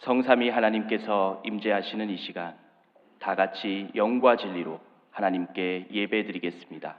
성삼위 하나님께서 임재하시는 이 시간, 다 같이 영과 진리로 하나님께 예배드리겠습니다.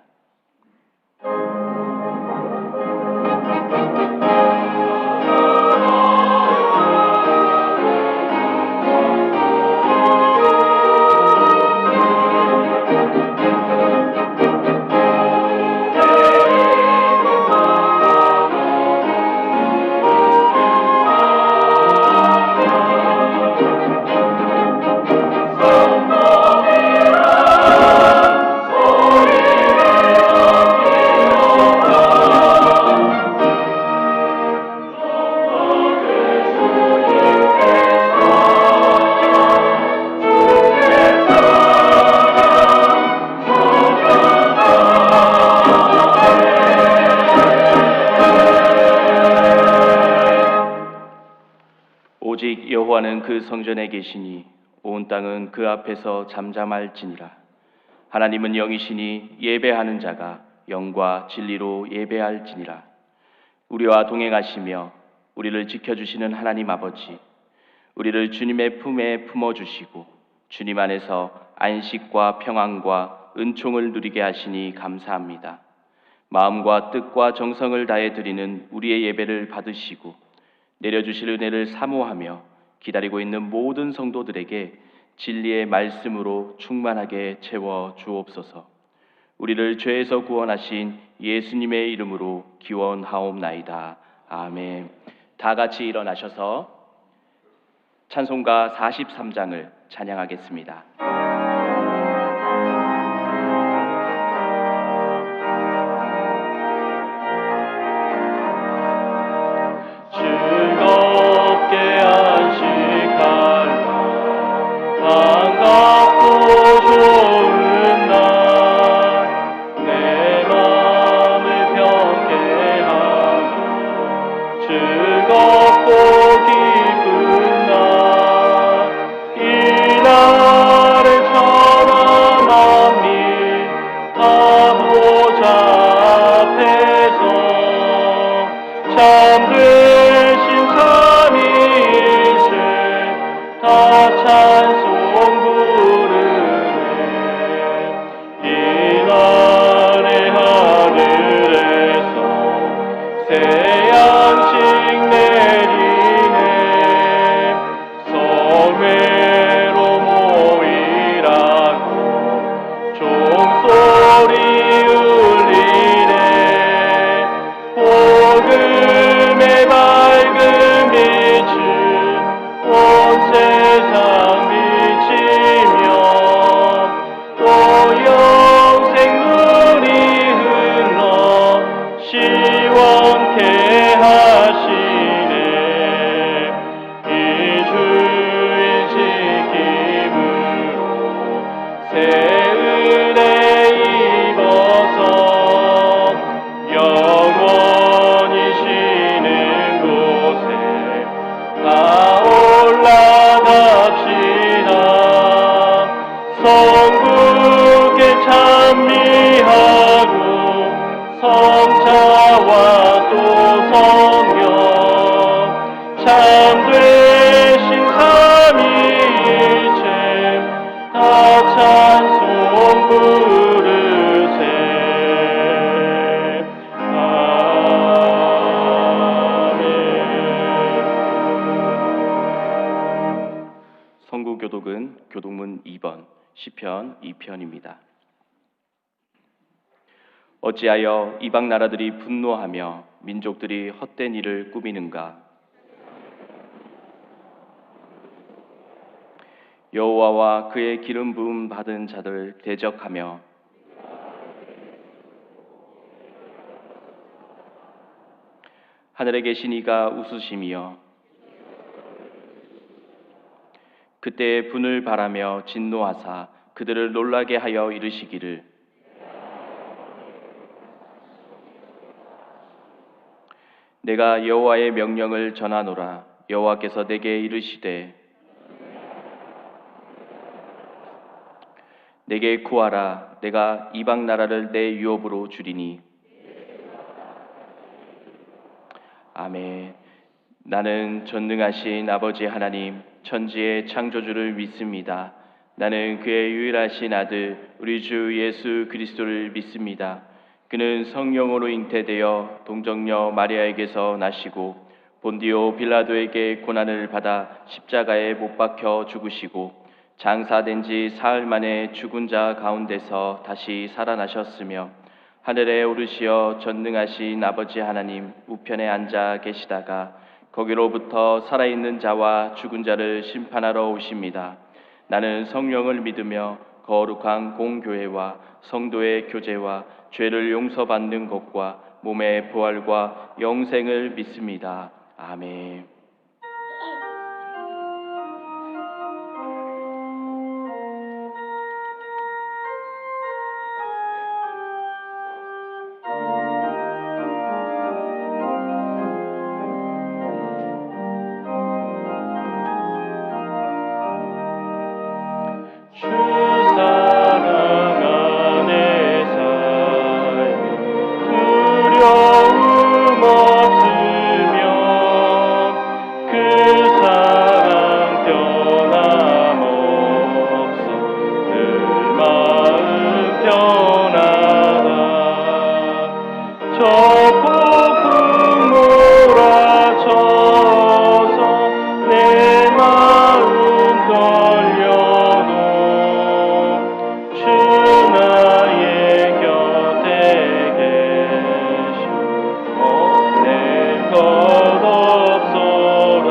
오직 여호와는 그 성전에 계시니 온 땅은 그 앞에서 잠잠할지니라. 하나님은 영이시니 예배하는 자가 영과 진리로 예배할지니라. 우리와 동행하시며 우리를 지켜주시는 하나님 아버지, 우리를 주님의 품에 품어주시고 주님 안에서 안식과 평안과 은총을 누리게 하시니 감사합니다. 마음과 뜻과 정성을 다해 드리는 우리의 예배를 받으시고 내려주실 은혜를 사모하며 기다리고 있는 모든 성도들에게 진리의 말씀으로 충만하게 채워 주옵소서. 우리를 죄에서 구원하신 예수님의 이름으로 기원하옵나이다. 아멘. 다 같이 일어나셔서 찬송가 43장을 찬양하겠습니다. 선구교독은 교독문 2번 시편 2편입니다. 어찌하여 이방 나라들이 분노하며 민족들이 헛된 일을 꾸미는가? 여호와와 그의 기름 부음 받은 자들 대적하며 하늘에 계신 이가 웃으시며 그때에 분을 바라며 진노하사 그들을 놀라게 하여 이르시기를 내가 여호와의 명령을 전하노라. 여호와께서 내게 이르시되 내게 구하라. 내가 이방 나라를 내 유업으로 주리니. 아멘. 나는 전능하신 아버지 하나님, 천지의 창조주를 믿습니다. 나는 그의 유일하신 아들, 우리 주 예수 그리스도를 믿습니다. 그는 성령으로 잉태되어 동정녀 마리아에게서 나시고 본디오 빌라도에게 고난을 받아 십자가에 못 박혀 죽으시고 장사된 지 사흘 만에 죽은 자 가운데서 다시 살아나셨으며 하늘에 오르시어 전능하신 아버지 하나님 우편에 앉아 계시다가 거기로부터 살아있는 자와 죽은 자를 심판하러 오십니다. 나는 성령을 믿으며 거룩한 공교회와 성도의 교제와 죄를 용서받는 것과 몸의 부활과 영생을 믿습니다. 아멘. 주 사랑 안에 살며 두려움 없으며 그 사랑 변함없어 늘 마음 편하다. 저 폭풍 몰아쳐서 내 마음 떨려도 주 나의 곁에 계셔 내 것 없소라.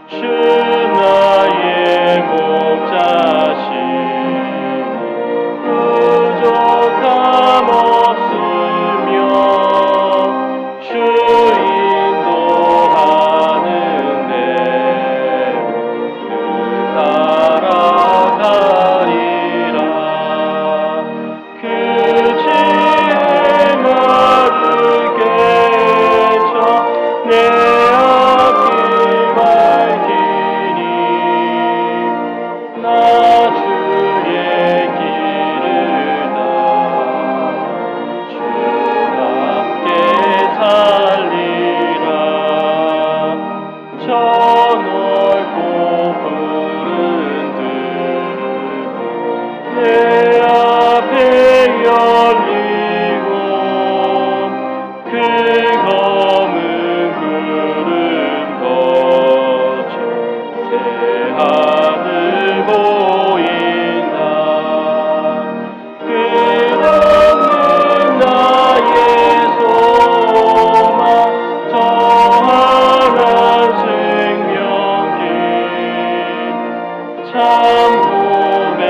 주 나의 목자시니 부족함 없으며 주 인도하는 대로 그 따라가리라. 그 지혜 나를 깨쳐 내 앞길 밝히니 나 주의 길을 주 함께 살리라. 저 넓고 푸른 들 내 앞에 열리고 그 검은 구름 거쳐 새 하늘 보인다. 끝없는 나의 소망 저 하나 생명길 참 보배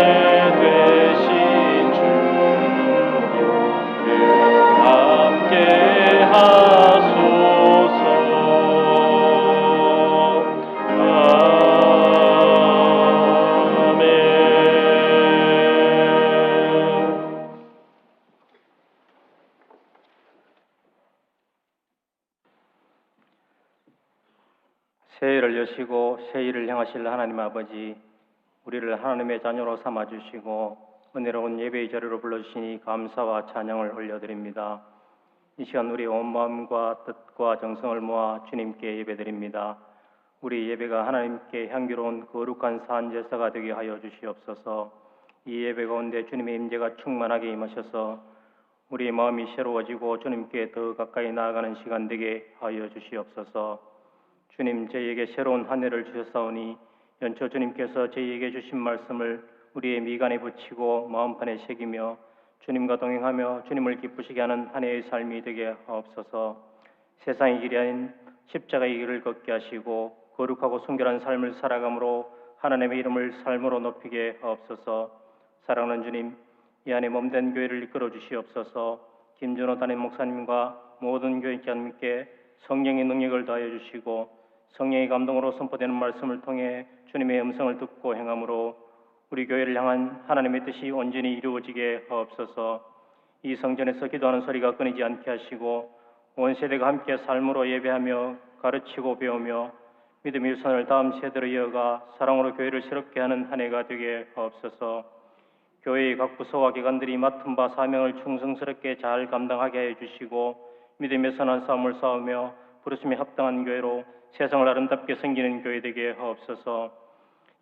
되신 주여 늘 함께 하소서. 아멘. 새해를 여시고 새해를 향하실 하나님 아버지, 우리를 하나님의 자녀로 삼아주시고 은혜로운 예배의 자리로 불러주시니 감사와 찬양을 올려드립니다. 이 시간 우리 온 마음과 뜻과 정성을 모아 주님께 예배드립니다. 우리 예배가 하나님께 향기로운 거룩한 산제사가 되게 하여 주시옵소서. 이 예배 가운데 주님의 임재가 충만하게 임하셔서 우리의 마음이 새로워지고 주님께 더 가까이 나아가는 시간 되게 하여 주시옵소서. 주님, 저희에게 새로운 한 해를 주셨사오니 연초 주님께서 저희에게 주신 말씀을 우리의 미간에 붙이고 마음판에 새기며 주님과 동행하며 주님을 기쁘시게 하는 한 해의 삶이 되게 하옵소서. 세상의 길이 아닌 십자가의 길을 걷게 하시고 거룩하고 순결한 삶을 살아감으로 하나님의 이름을 삶으로 높이게 하옵소서. 사랑하는 주님, 이 안에 몸된 교회를 이끌어 주시옵소서. 김준호 담임 목사님과 모든 교회자님께 성령의 능력을 더하여 주시고 성령의 감동으로 선포되는 말씀을 통해 주님의 음성을 듣고 행함으로 우리 교회를 향한 하나님의 뜻이 온전히 이루어지게 하옵소서. 이 성전에서 기도하는 소리가 끊이지 않게 하시고 온 세대가 함께 삶으로 예배하며 가르치고 배우며 믿음의 유산을 다음 세대로 이어가 사랑으로 교회를 새롭게 하는 한 해가 되게 하옵소서. 교회의 각 부서와 기관들이 맡은 바 사명을 충성스럽게 잘 감당하게 해 주시고 믿음의 선한 싸움을 싸우며 부르심에 합당한 교회로 세상을 아름답게 섬기는 교회 되게 하옵소서.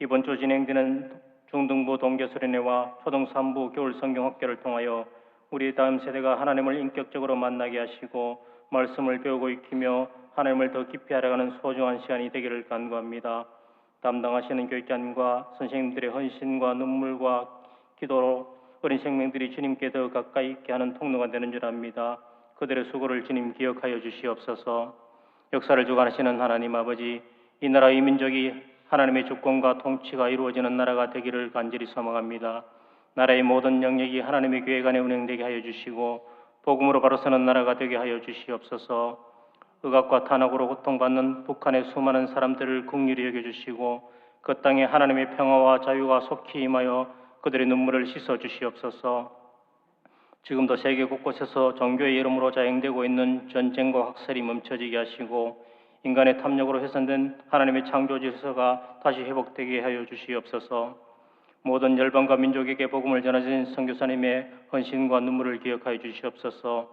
이번 주 진행되는 중등부 동계수련회와 초등 3부 겨울 성경학교를 통하여 우리 다음 세대가 하나님을 인격적으로 만나게 하시고 말씀을 배우고 익히며 하나님을 더 깊이 알아가는 소중한 시간이 되기를 간구합니다. 담당하시는 교육자님과 선생님들의 헌신과 눈물과 기도로 어린 생명들이 주님께 더 가까이 있게 하는 통로가 되는 줄 압니다. 그들의 수고를 주님 기억하여 주시옵소서. 역사를 주관하시는 하나님 아버지, 이 나라 이 민족이 하나님의 주권과 통치가 이루어지는 나라가 되기를 간절히 소망합니다. 나라의 모든 영역이 하나님의 교회 간에 운행되게 하여 주시고 복음으로 바로 서는 나라가 되게 하여 주시옵소서. 의학과 탄압으로 고통받는 북한의 수많은 사람들을 긍휼히 여겨주시고 그 땅에 하나님의 평화와 자유가 속히 임하여 그들의 눈물을 씻어 주시옵소서. 지금도 세계 곳곳에서 종교의 이름으로 자행되고 있는 전쟁과 학살이 멈춰지게 하시고 인간의 탐욕으로 훼손된 하나님의 창조 질서가 다시 회복되게 하여 주시옵소서. 모든 열방과 민족에게 복음을 전하신 선교사님의 헌신과 눈물을 기억하여 주시옵소서.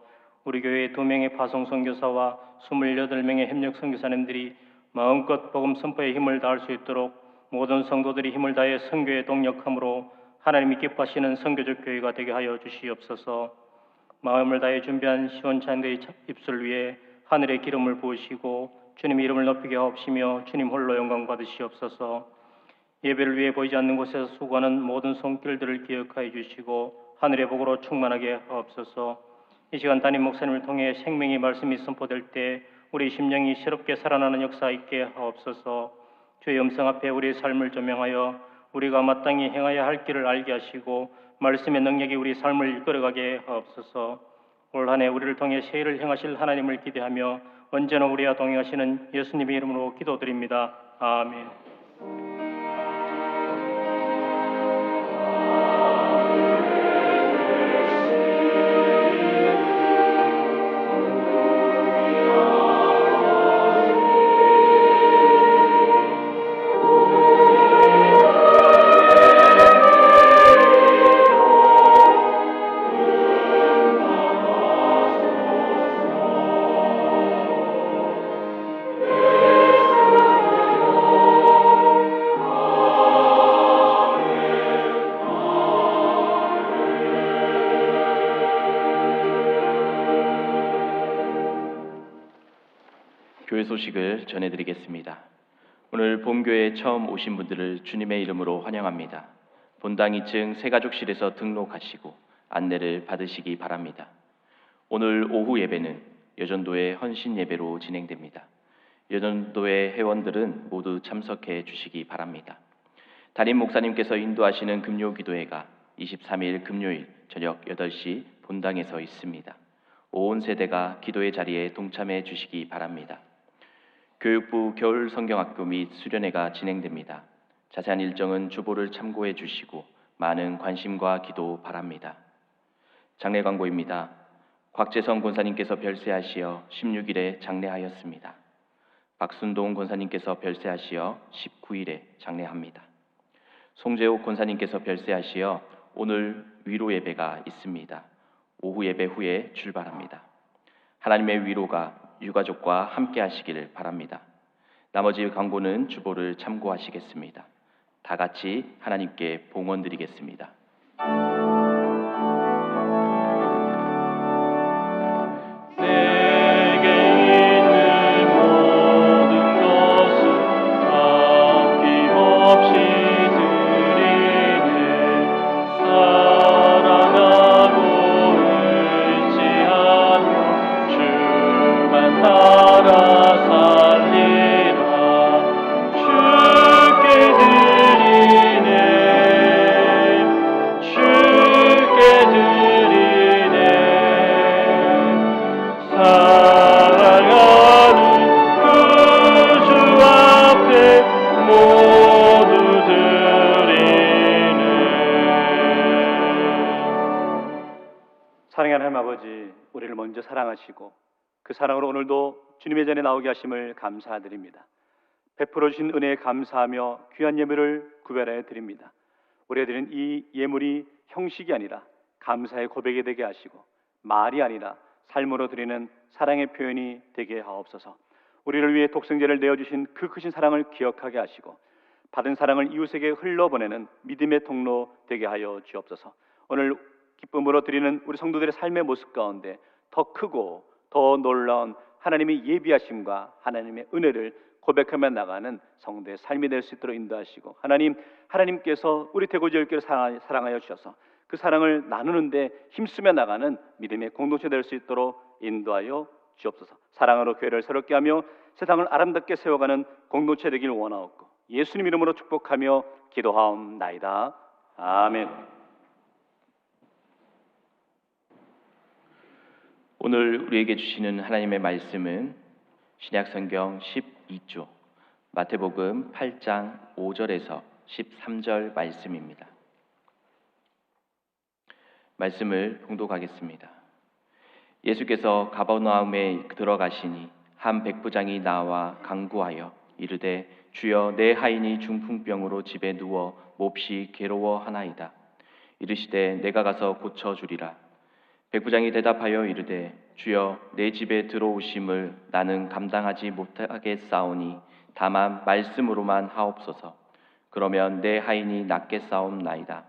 우리 교회의 2명의 파송 선교사와 28명의 협력 선교사님들이 마음껏 복음 선포에 힘을 다할 수 있도록 모든 성도들이 힘을 다해 선교에 동력함으로 하나님이 기뻐하시는 선교적 교회가 되게 하여 주시옵소서. 마음을 다해 준비한 시원찬들의 입술 위에 하늘의 기름을 부으시고 주님의 이름을 높이게 하옵시며 주님 홀로 영광 받으시옵소서. 예배를 위해 보이지 않는 곳에서 수고하는 모든 손길들을 기억하여 주시고 하늘의 복으로 충만하게 하옵소서. 이 시간 담임 목사님을 통해 생명의 말씀이 선포될 때 우리 심령이 새롭게 살아나는 역사 있게 하옵소서. 주의 음성 앞에 우리의 삶을 조명하여 우리가 마땅히 행해야 할 길을 알게 하시고 말씀의 능력이 우리 삶을 이끌어가게 하옵소서. 올 한 해 우리를 통해 새 일을 행하실 하나님을 기대하며 언제나 우리와 동행하시는 예수님의 이름으로 기도드립니다. 아멘. 교회 소식을 전해드리겠습니다. 오늘 본교회에 처음 오신 분들을 주님의 이름으로 환영합니다. 본당 2층 새가족실에서 등록하시고 안내를 받으시기 바랍니다. 오늘 오후 예배는 여전도의 헌신 예배로 진행됩니다. 여전도의 회원들은 모두 참석해 주시기 바랍니다. 담임 목사님께서 인도하시는 금요 기도회가 23일 금요일 저녁 8시 본당에서 있습니다. 온 세대가 기도의 자리에 동참해 주시기 바랍니다. 교육부 겨울 성경학교 및 수련회가 진행됩니다. 자세한 일정은 주보를 참고해 주시고 많은 관심과 기도 바랍니다. 장례 광고입니다. 곽재성 권사님께서 별세하시어 16일에 장례하였습니다. 박순동 권사님께서 별세하시어 19일에 장례합니다. 송재옥 권사님께서 별세하시어 오늘 위로 예배가 있습니다. 오후 예배 후에 출발합니다. 하나님의 위로가 유가족과 함께 하시기를 바랍니다. 나머지 광고는 주보를 참고하시겠습니다. 다 같이 하나님께 봉헌 드리겠습니다. 사랑하는 하나님 아버지, 우리를 먼저 사랑하시고 그 사랑으로 오늘도 주님의 전에 나오게 하심을 감사드립니다. 베풀어 주신 은혜에 감사하며 귀한 예물을 구별하여 드립니다. 우리가 드린 이 예물이 형식이 아니라 감사의 고백이 되게 하시고 말이 아니라 삶으로 드리는 사랑의 표현이 되게 하옵소서. 우리를 위해 독생자를 내어주신 그 크신 사랑을 기억하게 하시고 받은 사랑을 이웃에게 흘러보내는 믿음의 통로 되게 하여 주옵소서. 오늘 기쁨으로 드리는 우리 성도들의 삶의 모습 가운데 더 크고 더 놀라운 하나님의 예비하심과 하나님의 은혜를 고백하며 나가는 성도의 삶이 될 수 있도록 인도하시고, 하나님께서 우리 대구지역교회를 사랑하여 주셔서 그 사랑을 나누는데 힘쓰며 나가는 믿음의 공동체 될 수 있도록 인도하여 주옵소서. 사랑으로 교회를 새롭게 하며 세상을 아름답게 세워가는 공동체 되길 원하옵고 예수님 이름으로 축복하며 기도하옵나이다. 아멘. 오늘 우리에게 주시는 하나님의 말씀은 신약성경 12조 마태복음 8장 5절에서 13절 말씀입니다. 말씀을 봉독하겠습니다. 예수께서 가버나움에 들어가시니 한 백부장이 나와 간구하여 이르되 주여 내 하인이 중풍병으로 집에 누워 몹시 괴로워하나이다. 이르시되 내가 가서 고쳐주리라. 백부장이 대답하여 이르되 주여 내 집에 들어오심을 나는 감당하지 못하겠사오니 다만 말씀으로만 하옵소서. 그러면 내 하인이 낫겠사옵나이다.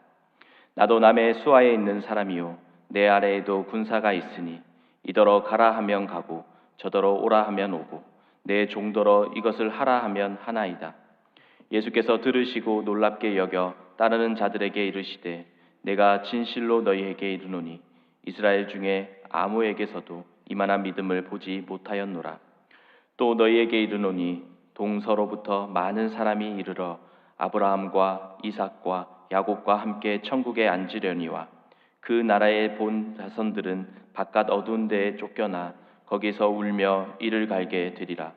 나도 남의 수하에 있는 사람이요 내 아래에도 군사가 있으니 이더러 가라 하면 가고 저더러 오라 하면 오고 내 종더러 이것을 하라 하면 하나이다. 예수께서 들으시고 놀랍게 여겨 따르는 자들에게 이르시되 내가 진실로 너희에게 이르노니 이스라엘 중에 아무에게서도 이만한 믿음을 보지 못하였노라. 또 너희에게 이르노니 동서로부터 많은 사람이 이르러 아브라함과 이삭과 야곱과 함께 천국에 앉으려니와 그 나라의 본 자손들은 바깥 어두운 데에 쫓겨나 거기서 울며 이를 갈게 되리라.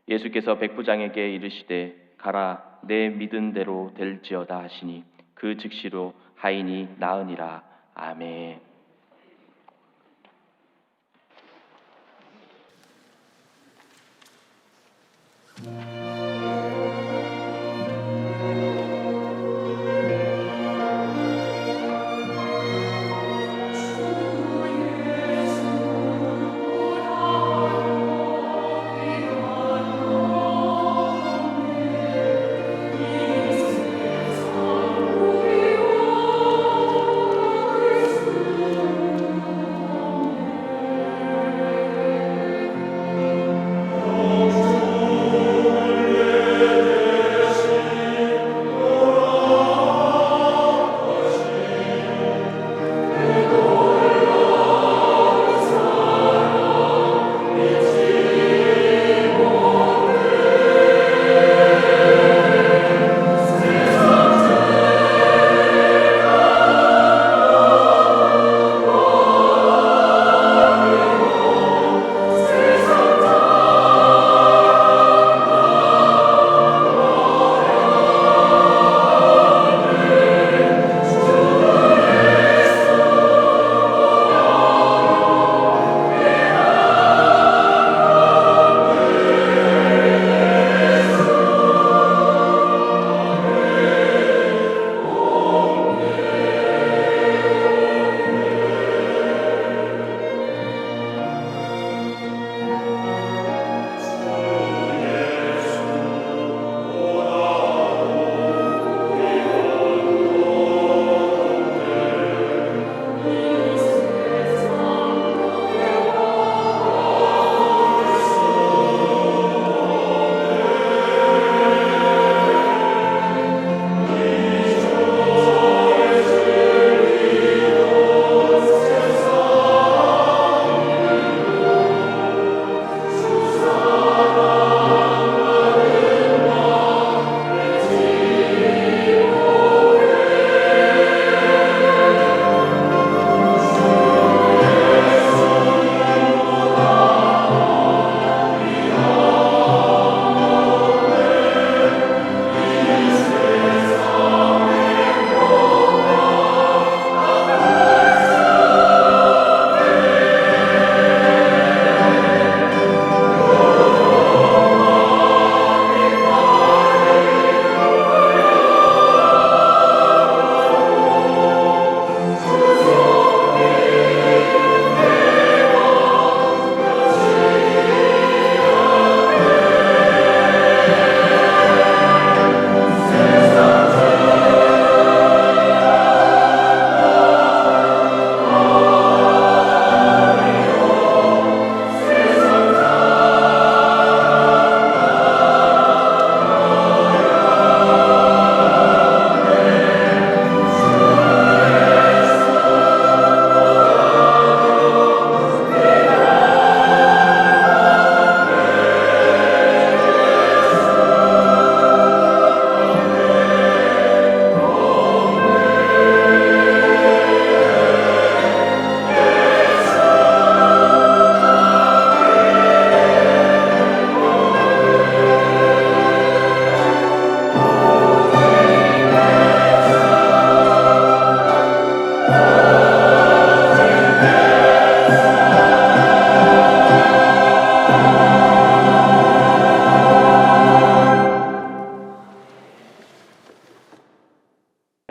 예수께서 백부장에게 이르시되 가라 내 믿은 대로 될지어다 하시니 그 즉시로 하인이 나으니라. 아멘.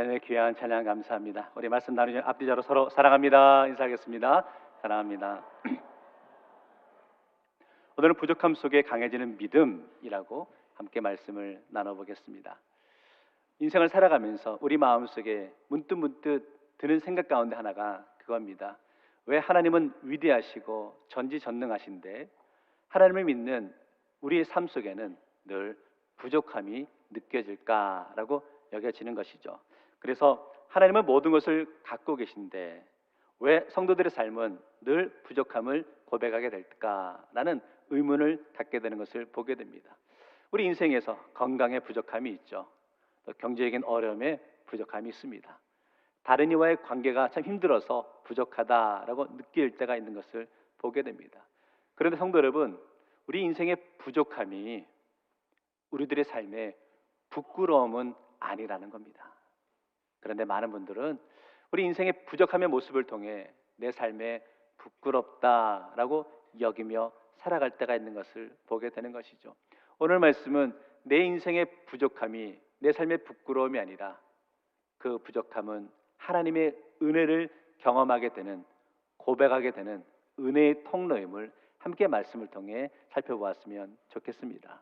하나님의 귀한 찬양 감사합니다. 우리 말씀 나누기 전 앞뒤자로 서로 사랑합니다 인사하겠습니다. 사랑합니다. 오늘은 부족함 속에 강해지는 믿음이라고 함께 말씀을 나눠보겠습니다. 인생을 살아가면서 우리 마음속에 문득문득 드는 생각 가운데 하나가 그겁니다. 왜 하나님은 위대하시고 전지전능하신데 하나님을 믿는 우리의 삶 속에는 늘 부족함이 느껴질까라고 여겨지는 것이죠. 그래서 하나님은 모든 것을 갖고 계신데 왜 성도들의 삶은 늘 부족함을 고백하게 될까라는 의문을 갖게 되는 것을 보게 됩니다. 우리 인생에서 건강에 부족함이 있죠. 또 경제적인 어려움에 부족함이 있습니다. 다른 이와의 관계가 참 힘들어서 부족하다라고 느낄 때가 있는 것을 보게 됩니다. 그런데 성도 여러분, 우리 인생의 부족함이 우리들의 삶에 부끄러움은 아니라는 겁니다. 그런데 많은 분들은 우리 인생의 부족함의 모습을 통해 내 삶에 부끄럽다라고 여기며 살아갈 때가 있는 것을 보게 되는 것이죠. 오늘 말씀은 내 인생의 부족함이 내 삶의 부끄러움이 아니라 그 부족함은 하나님의 은혜를 경험하게 되는, 고백하게 되는 은혜의 통로임을 함께 말씀을 통해 살펴보았으면 좋겠습니다.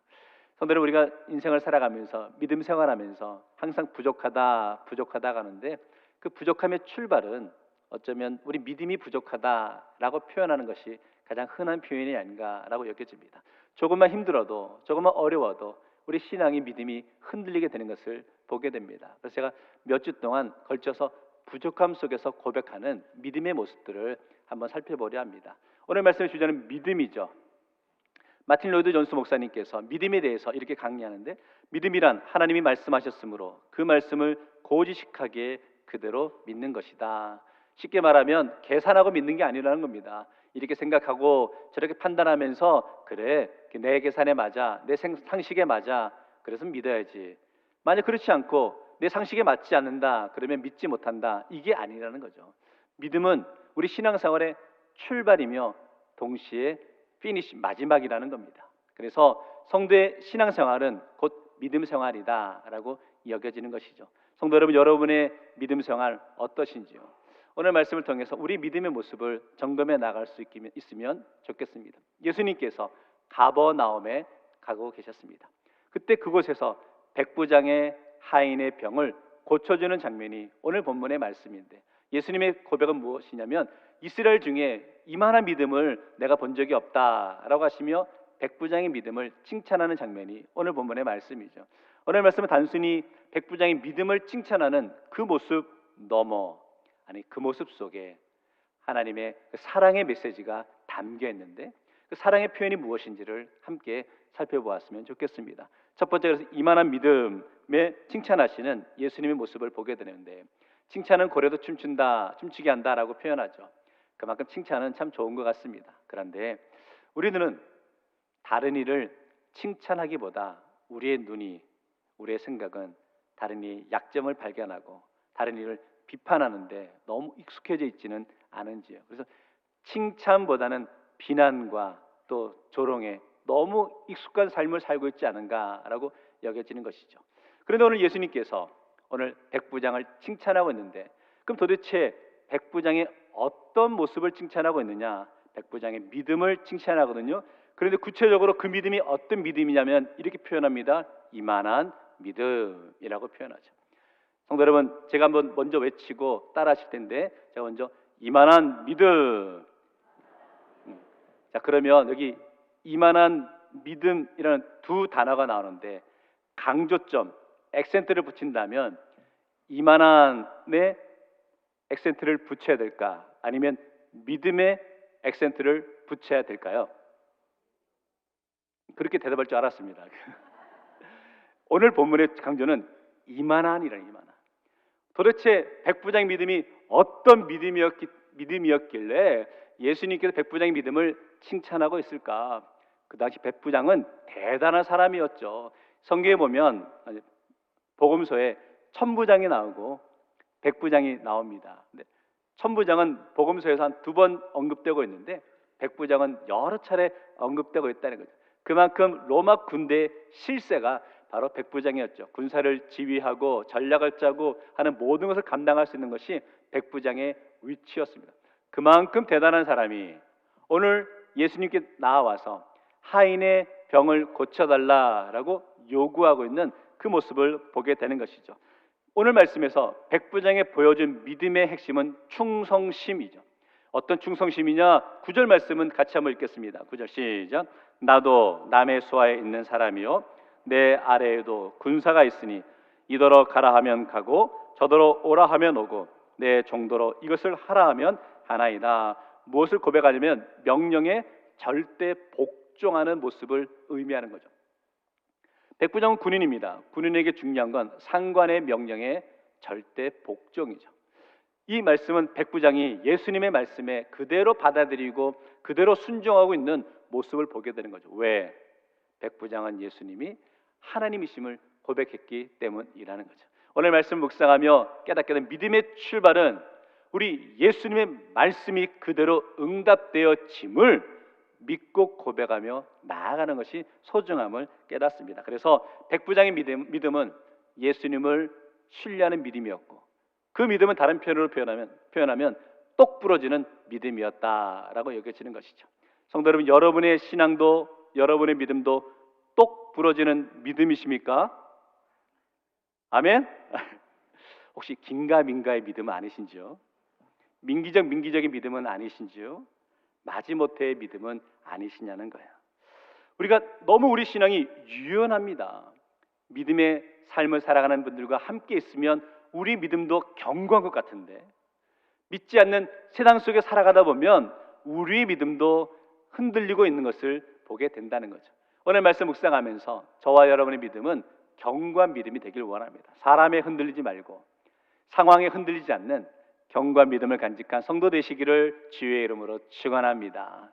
성도들, 우리가 인생을 살아가면서 믿음 생활하면서 항상 부족하다 하는데 그 부족함의 출발은 어쩌면 우리 믿음이 부족하다라고 표현하는 것이 가장 흔한 표현이 아닌가라고 여겨집니다. 조금만 힘들어도, 조금만 어려워도 우리 신앙이, 믿음이 흔들리게 되는 것을 보게 됩니다. 그래서 제가 몇 주 동안 걸쳐서 부족함 속에서 고백하는 믿음의 모습들을 한번 살펴보려 합니다. 오늘 말씀의 주제는 믿음이죠. 마틴 로이드 존스 목사님께서 믿음에 대해서 이렇게 강의하는데, 믿음이란 하나님이 말씀하셨으므로 그 말씀을 고지식하게 그대로 믿는 것이다. 쉽게 말하면 계산하고 믿는 게 아니라는 겁니다. 이렇게 생각하고 저렇게 판단하면서 그래, 내 계산에 맞아, 내 상식에 맞아, 그래서 믿어야지. 만약 그렇지 않고 내 상식에 맞지 않는다 그러면 믿지 못한다, 이게 아니라는 거죠. 믿음은 우리 신앙생활의 출발이며 동시에 피니시, 마지막이라는 겁니다. 그래서 성도의 신앙생활은 곧 믿음 생활이다라고 여겨지는 것이죠. 성도 여러분, 여러분의 믿음 생활 어떠신지요? 오늘 말씀을 통해서 우리 믿음의 모습을 점검해 나갈 수 있으면 좋겠습니다. 예수님께서 가버나움에 가고 계셨습니다. 그때 그곳에서 백부장의 하인의 병을 고쳐주는 장면이 오늘 본문의 말씀인데, 예수님의 고백은 무엇이냐면 이스라엘 중에 이만한 믿음을 내가 본 적이 없다라고 하시며 백부장의 믿음을 칭찬하는 장면이 오늘 본문의 말씀이죠. 오늘 말씀은 단순히 백부장의 믿음을 칭찬하는 그 모습 넘어, 아니 그 모습 속에 하나님의 사랑의 메시지가 담겨 있는데, 그 사랑의 표현이 무엇인지를 함께 살펴보았으면 좋겠습니다. 첫 번째, 그래서 이만한 믿음에 칭찬하시는 예수님의 모습을 보게 되는데, 칭찬은 고래도 춤추게 한다라고 표현하죠. 그만큼 칭찬은 참 좋은 것 같습니다. 그런데 우리는 다른 이를 칭찬하기보다 우리의 눈이, 우리의 생각은 다른 이의 약점을 발견하고 다른 이를 비판하는데 너무 익숙해져 있지는 않은지요. 그래서 칭찬보다는 비난과 또 조롱에 너무 익숙한 삶을 살고 있지 않은가라고 여겨지는 것이죠. 그런데 오늘 예수님께서 오늘 백부장을 칭찬하고 있는데, 그럼 도대체 백부장의 어떤 모습을 칭찬하고 있느냐? 백부장의 믿음을 칭찬하거든요. 그런데 구체적으로 그 믿음이 어떤 믿음이냐면 이렇게 표현합니다. 이만한 믿음이라고 표현하죠. 성도 여러분, 제가 한번 먼저 외치고 따라하실 텐데, 제가 먼저 이만한 믿음. 자, 그러면 여기 이만한 믿음이라는 두 단어가 나오는데 강조점, 액센트를 붙인다면 이만한에 액센트를 붙여야 될까? 아니면 믿음에 액센트를 붙여야 될까요? 그렇게 대답할 줄 알았습니다. 오늘 본문의 강조는 이만한이라는, 이만한. 도대체 백부장의 믿음이 어떤 믿음이었길래 예수님께서 백부장의 믿음을 칭찬하고 있을까? 그 당시 백부장은 대단한 사람이었죠. 성경에 보면 복음서에 천부장이 나오고 백부장이 나옵니다. 근데 천부장은 복음서에서 한 2번 언급되고 있는데 백부장은 여러 차례 언급되고 있다는 거죠. 그만큼 로마 군대의 실세가 바로 백부장이었죠. 군사를 지휘하고 전략을 짜고 하는 모든 것을 감당할 수 있는 것이 백부장의 위치였습니다. 그만큼 대단한 사람이 오늘 예수님께 나와서 하인의 병을 고쳐달라라고 요구하고 있는 그 모습을 보게 되는 것이죠. 오늘 말씀에서 백부장이 보여준 믿음의 핵심은 충성심이죠. 어떤 충성심이냐? 9절 말씀은 같이 한번 읽겠습니다. 9절 시작. 나도 남의 수하에 있는 사람이요 내 아래에도 군사가 있으니 이더러 가라 하면 가고 저더러 오라 하면 오고 내 정도로 이것을 하라 하면 하나이다. 무엇을 고백하냐면 명령에 절대 복종하는 모습을 의미하는 거죠. 백부장은 군인입니다. 군인에게 중요한 건 상관의 명령에 절대 복종이죠. 이 말씀은 백부장이 예수님의 말씀에 그대로 받아들이고 그대로 순종하고 있는 모습을 보게 되는 거죠. 왜? 백부장은 예수님이 하나님이심을 고백했기 때문이라는 거죠. 오늘 말씀 묵상하며 깨닫게 된 믿음의 출발은 우리 예수님의 말씀이 그대로 응답되어짐을 믿고 고백하며 나아가는 것이 소중함을 깨닫습니다. 그래서 백부장의 믿음은 예수님을 신뢰하는 믿음이었고 그 믿음은 다른 표현으로 표현하면 똑 부러지는 믿음이었다라고 여겨지는 것이죠. 성도 여러분, 여러분의 신앙도 여러분의 믿음도 똑 부러지는 믿음이십니까? 아멘? 혹시 긴가민가의 믿음은 아니신지요? 민기적인 믿음은 아니신지요? 마지못해의 믿음은 아니시냐는 거예요. 우리가 너무 우리 신앙이 유연합니다. 믿음의 삶을 살아가는 분들과 함께 있으면 우리 믿음도 견고한 것 같은데 믿지 않는 세상 속에 살아가다 보면 우리 믿음도 흔들리고 있는 것을 보게 된다는 거죠. 오늘 말씀 묵상하면서 저와 여러분의 믿음은 견고한 믿음이 되길 원합니다. 사람에 흔들리지 말고 상황에 흔들리지 않는 견고한 믿음을 간직한 성도 되시기를 주의 이름으로 축원합니다.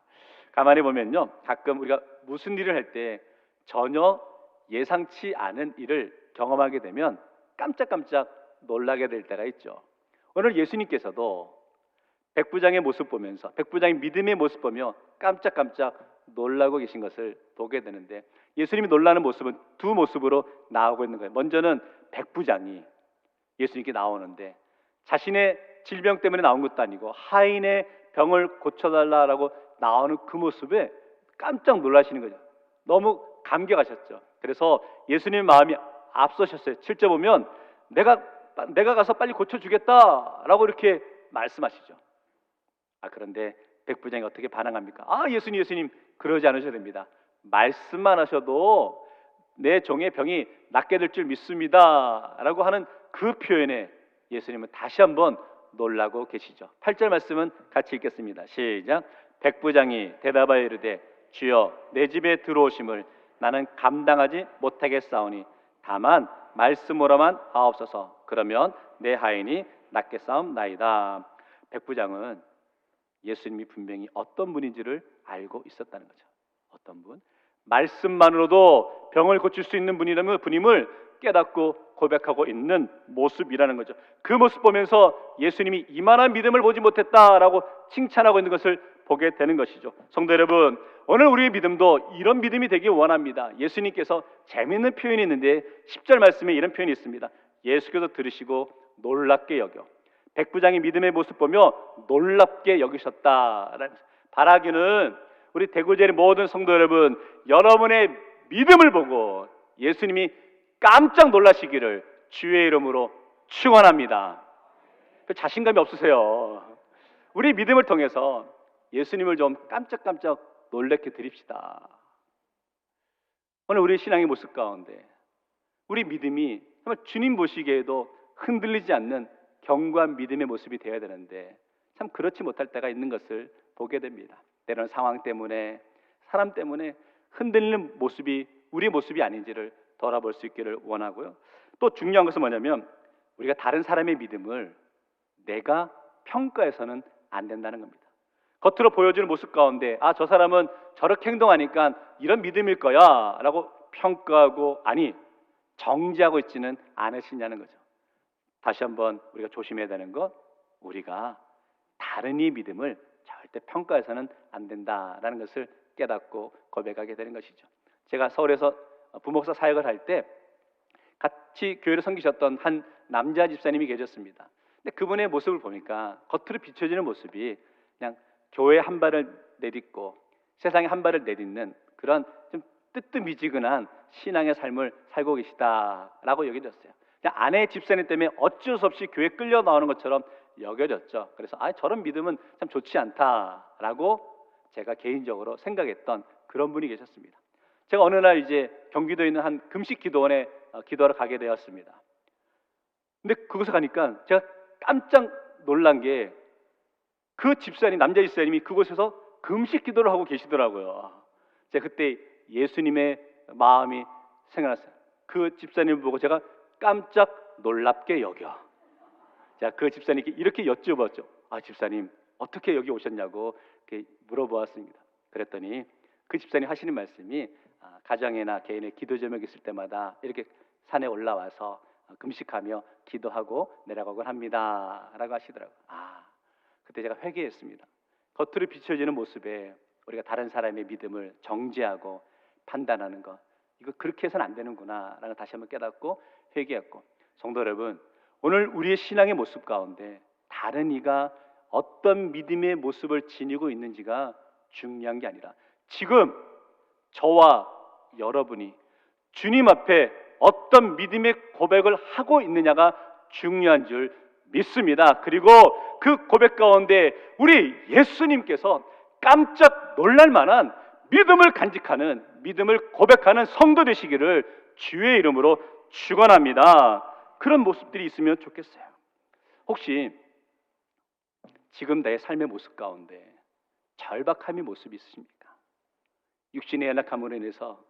가만히 보면요, 가끔 우리가 무슨 일을 할 때 전혀 예상치 않은 일을 경험하게 되면 깜짝깜짝 놀라게 될 때가 있죠. 오늘 예수님께서도 백부장의 모습 보면서 백부장의 믿음의 모습 보며 깜짝깜짝 놀라고 계신 것을 보게 되는데 예수님이 놀라는 모습은 두 모습으로 나오고 있는 거예요. 먼저는 백부장이 예수님께 나오는데 자신의 질병 때문에 나온 것도 아니고 하인의 병을 고쳐달라고 나오는 그 모습에 깜짝 놀라시는 거죠. 너무 감격하셨죠. 그래서 예수님의 마음이 앞서셨어요. 7절 보면 내가 가서 빨리 고쳐주겠다라고 이렇게 말씀하시죠. 그런데 백부장이 어떻게 반응합니까? 예수님 그러지 않으셔도 됩니다. 말씀만 하셔도 내 종의 병이 낫게 될 줄 믿습니다 라고 하는 그 표현에 예수님은 다시 한번 놀라고 계시죠. 8절 말씀은 같이 읽겠습니다. 시작. 백부장이 대답하여 이르되 주여 내 집에 들어오심을 나는 감당하지 못하겠사오니 다만 말씀으로만 하옵소서. 그러면 내 하인이 낫게 싸움나이다. 백부장은 예수님이 분명히 어떤 분인지를 알고 있었다는 거죠. 어떤 분? 말씀만으로도 병을 고칠 수 있는 분임을 깨닫고 고백하고 있는 모습이라는 거죠. 그 모습 보면서 예수님이 이만한 믿음을 보지 못했다라고 칭찬하고 있는 것을 보게 되는 것이죠. 성도 여러분, 오늘 우리의 믿음도 이런 믿음이 되길 원합니다. 예수님께서 재미있는 표현이 있는데 10절 말씀에 이런 표현이 있습니다. 예수께서 들으시고 놀랍게 여겨 백부장의 믿음의 모습 보며 놀랍게 여기셨다. 바라기는 우리 대구제의 모든 성도 여러분, 여러분의 믿음을 보고 예수님이 깜짝 놀라시기를 주의 이름으로 축원합니다. 자신감이 없으세요. 우리 믿음을 통해서 예수님을 좀 깜짝깜짝 놀래켜 드립시다. 오늘 우리 신앙의 모습 가운데 우리 믿음이 정말 주님 보시기에도 흔들리지 않는 견고한 믿음의 모습이 되어야 되는데 참 그렇지 못할 때가 있는 것을 보게 됩니다. 때로는 상황 때문에 사람 때문에 흔들리는 모습이 우리의 모습이 아닌지를 돌아볼 수 있기를 원하고요. 또 중요한 것은 뭐냐면 우리가 다른 사람의 믿음을 내가 평가해서는 안 된다는 겁니다. 겉으로 보여주는 모습 가운데 저 사람은 저렇게 행동하니까 이런 믿음일 거야 라고 평가하고 정지하고 있지는 않으시냐는 거죠. 다시 한번 우리가 조심해야 되는 것, 우리가 다른 이 믿음을 절대 평가해서는 안 된다라는 것을 깨닫고 고백하게 되는 것이죠. 제가 서울에서 부목사 사역을 할 때 같이 교회를 섬기셨던 한 남자 집사님이 계셨습니다. 근데 그분의 모습을 보니까 겉으로 비춰지는 모습이 그냥 교회 한 발을 내딛고 세상에 한 발을 내딛는 그런 좀 뜨뜻미지근한 신앙의 삶을 살고 계시다라고 여겨졌어요. 그냥 아내 집사님 때문에 어쩔 수 없이 교회 끌려 나오는 것처럼 여겨졌죠. 그래서 저런 믿음은 참 좋지 않다라고 제가 개인적으로 생각했던 그런 분이 계셨습니다. 제가 어느 날 이제 경기도에 있는 한 금식 기도원에 기도하러 가게 되었습니다. 근데 그곳에 가니까 제가 깜짝 놀란 게 그 집사님, 남자 집사님이 그곳에서 금식 기도를 하고 계시더라고요. 제가 그때 예수님의 마음이 생각났어요. 그 집사님을 보고 제가 깜짝 놀랍게 여겨. 자, 그 집사님께 이렇게 여쭤봤죠. 집사님 어떻게 여기 오셨냐고 이렇게 물어보았습니다. 그랬더니 그 집사님 하시는 말씀이 가정이나 개인의 기도 제목이 있을 때마다 이렇게 산에 올라와서 금식하며 기도하고 내려가곤 합니다 라고 하시더라고요. 그때 제가 회개했습니다. 겉으로 비춰지는 모습에 우리가 다른 사람의 믿음을 정죄하고 판단하는 것, 이거 그렇게 해서는 안 되는구나 라는 다시 한번 깨닫고 회개했고, 성도 여러분, 오늘 우리의 신앙의 모습 가운데 다른 이가 어떤 믿음의 모습을 지니고 있는지가 중요한 게 아니라 지금 저와 여러분이 주님 앞에 어떤 믿음의 고백을 하고 있느냐가 중요한 줄 믿습니다. 그리고 그 고백 가운데 우리 예수님께서 깜짝 놀랄 만한 믿음을 간직하는, 믿음을 고백하는 성도 되시기를 주의 이름으로 축원합니다. 그런 모습들이 있으면 좋겠어요. 혹시 지금 내 삶의 모습 가운데 절박함의 모습이 있으십니까? 육신의 연약함으로 인해서